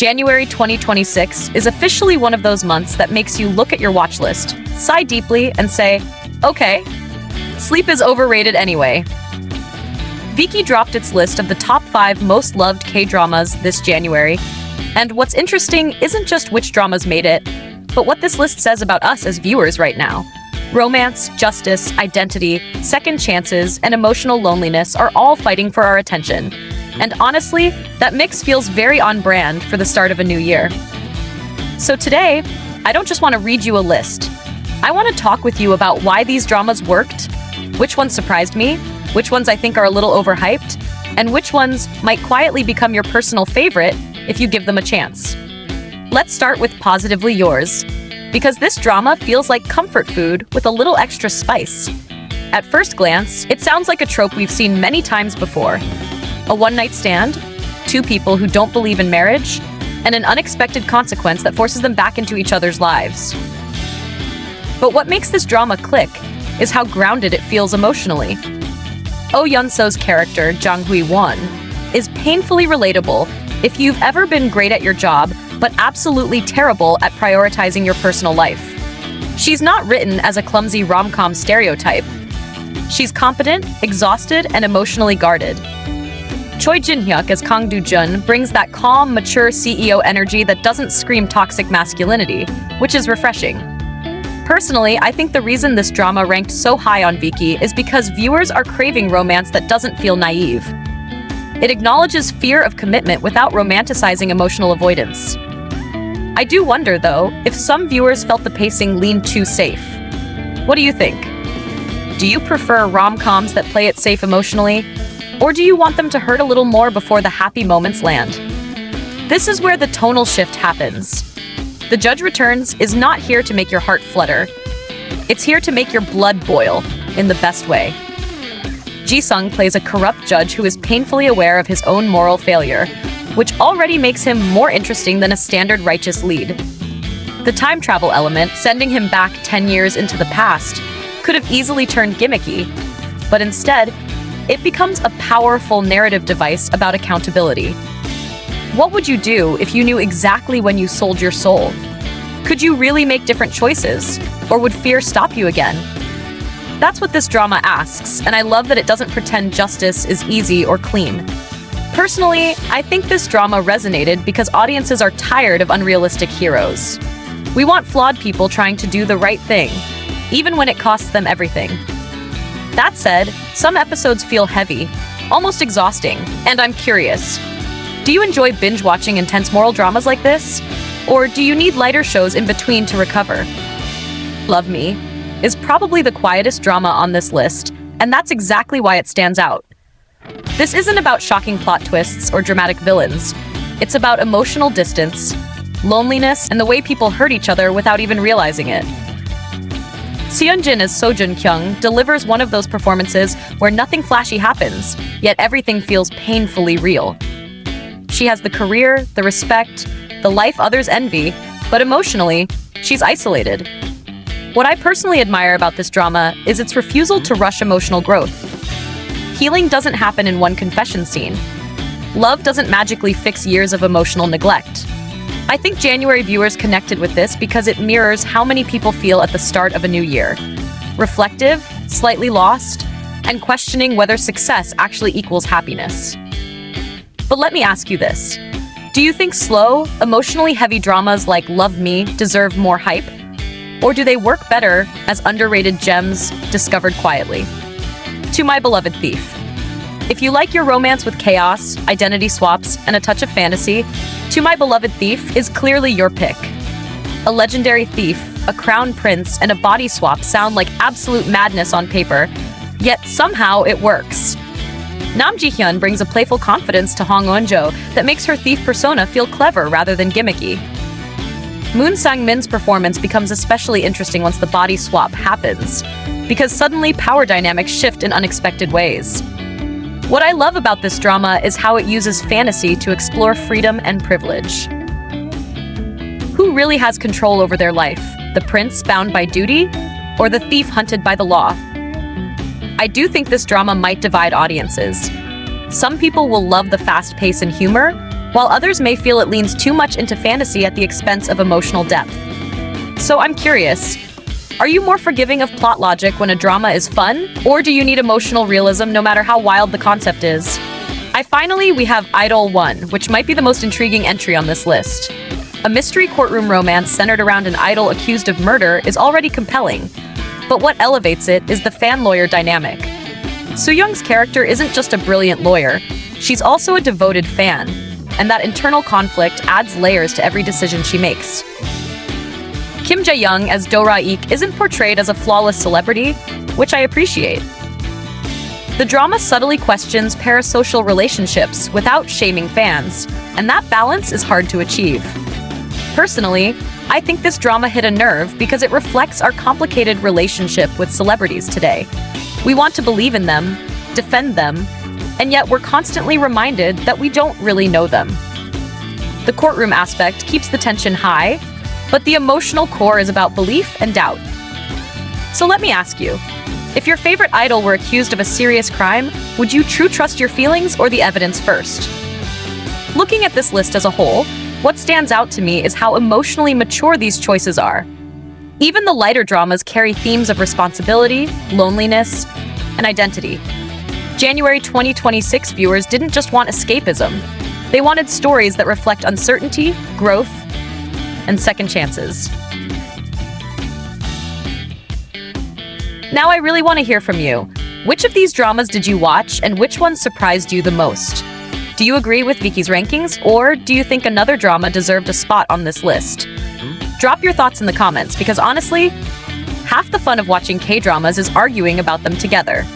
January 2026 is officially one of those months that makes you look at your watch list, sigh deeply, and say, okay, sleep is overrated anyway. Viki dropped its list of the top 5 most loved K-dramas this January, and what's interesting isn't just which dramas made it, but what this list says about us as viewers right now. Romance, justice, identity, second chances, and emotional loneliness are all fighting for our attention. And honestly, that mix feels very on brand for the start of a new year. So today, I don't just want to read you a list. I want to talk with you about why these dramas worked, which ones surprised me, which ones I think are a little overhyped, and which ones might quietly become your personal favorite if you give them a chance. Let's start with Positively Yours, because this drama feels like comfort food with a little extra spice. At first glance, it sounds like a trope we've seen many times before. A one-night stand, 2 people who don't believe in marriage, and an unexpected consequence that forces them back into each other's lives. But what makes this drama click is how grounded it feels emotionally. Oh Yun-so's character, Jang Hui-won, is painfully relatable if you've ever been great at your job, but absolutely terrible at prioritizing your personal life. She's not written as a clumsy rom-com stereotype. She's competent, exhausted, and emotionally guarded. Choi Jin-hyuk as Kang Do-jun brings that calm, mature CEO energy that doesn't scream toxic masculinity, which is refreshing. Personally, I think the reason this drama ranked so high on Viki is because viewers are craving romance that doesn't feel naive. It acknowledges fear of commitment without romanticizing emotional avoidance. I do wonder, though, if some viewers felt the pacing leaned too safe. What do you think? Do you prefer rom-coms that play it safe emotionally? Or do you want them to hurt a little more before the happy moments land? This is where the tonal shift happens. The Judge Returns is not here to make your heart flutter. It's here to make your blood boil, in the best way. Ji-sung plays a corrupt judge who is painfully aware of his own moral failure, which already makes him more interesting than a standard righteous lead. The time travel element, sending him back 10 years into the past, could have easily turned gimmicky, but instead, it becomes a powerful narrative device about accountability. What would you do if you knew exactly when you sold your soul? Could you really make different choices? Or would fear stop you again? That's what this drama asks, and I love that it doesn't pretend justice is easy or clean. Personally, I think this drama resonated because audiences are tired of unrealistic heroes. We want flawed people trying to do the right thing, even when it costs them everything. That said, some episodes feel heavy, almost exhausting, and I'm curious. Do you enjoy binge-watching intense moral dramas like this? Or do you need lighter shows in between to recover? Love Me is probably the quietest drama on this list, and that's exactly why it stands out. This isn't about shocking plot twists or dramatic villains. It's about emotional distance, loneliness, and the way people hurt each other without even realizing it. Seon-jin as Seo Jun-kyung delivers one of those performances where nothing flashy happens, yet everything feels painfully real. She has the career, the respect, the life others envy, but emotionally, she's isolated. What I personally admire about this drama is its refusal to rush emotional growth. Healing doesn't happen in one confession scene. Love doesn't magically fix years of emotional neglect. I think January viewers connected with this because it mirrors how many people feel at the start of a new year. Reflective, slightly lost, and questioning whether success actually equals happiness. But let me ask you this. Do you think slow, emotionally heavy dramas like Love Me deserve more hype? Or do they work better as underrated gems discovered quietly? To My Beloved Thief. If you like your romance with chaos, identity swaps, and a touch of fantasy, To My Beloved Thief is clearly your pick. A legendary thief, a crown prince, and a body swap sound like absolute madness on paper, yet somehow it works. Nam Ji-hyun brings a playful confidence to Hong Eun-jo that makes her thief persona feel clever rather than gimmicky. Moon Sang-min's performance becomes especially interesting once the body swap happens, because suddenly power dynamics shift in unexpected ways. What I love about this drama is how it uses fantasy to explore freedom and privilege. Who really has control over their life? The prince bound by duty, or the thief hunted by the law? I do think this drama might divide audiences. Some people will love the fast pace and humor, while others may feel it leans too much into fantasy at the expense of emotional depth. So I'm curious, are you more forgiving of plot logic when a drama is fun, or do you need emotional realism no matter how wild the concept is? Finally, we have Idol 1, which might be the most intriguing entry on this list. A mystery courtroom romance centered around an idol accused of murder is already compelling, but what elevates it is the fan-lawyer dynamic. Soo-young's character isn't just a brilliant lawyer, she's also a devoted fan, and that internal conflict adds layers to every decision she makes. Kim Jae-young as Do-ra-ik isn't portrayed as a flawless celebrity, which I appreciate. The drama subtly questions parasocial relationships without shaming fans, and that balance is hard to achieve. Personally, I think this drama hit a nerve because it reflects our complicated relationship with celebrities today. We want to believe in them, defend them, and yet we're constantly reminded that we don't really know them. The courtroom aspect keeps the tension high, but the emotional core is about belief and doubt. So let me ask you, if your favorite idol were accused of a serious crime, would you trust your feelings or the evidence first? Looking at this list as a whole, what stands out to me is how emotionally mature these choices are. Even the lighter dramas carry themes of responsibility, loneliness, and identity. January 2026 viewers didn't just want escapism. They wanted stories that reflect uncertainty, growth, and second chances. Now I really want to hear from you. Which of these dramas did you watch, and which one surprised you the most? Do you agree with Viki's rankings, or do you think another drama deserved a spot on this list? Drop your thoughts in the comments, because honestly, half the fun of watching K-dramas is arguing about them together.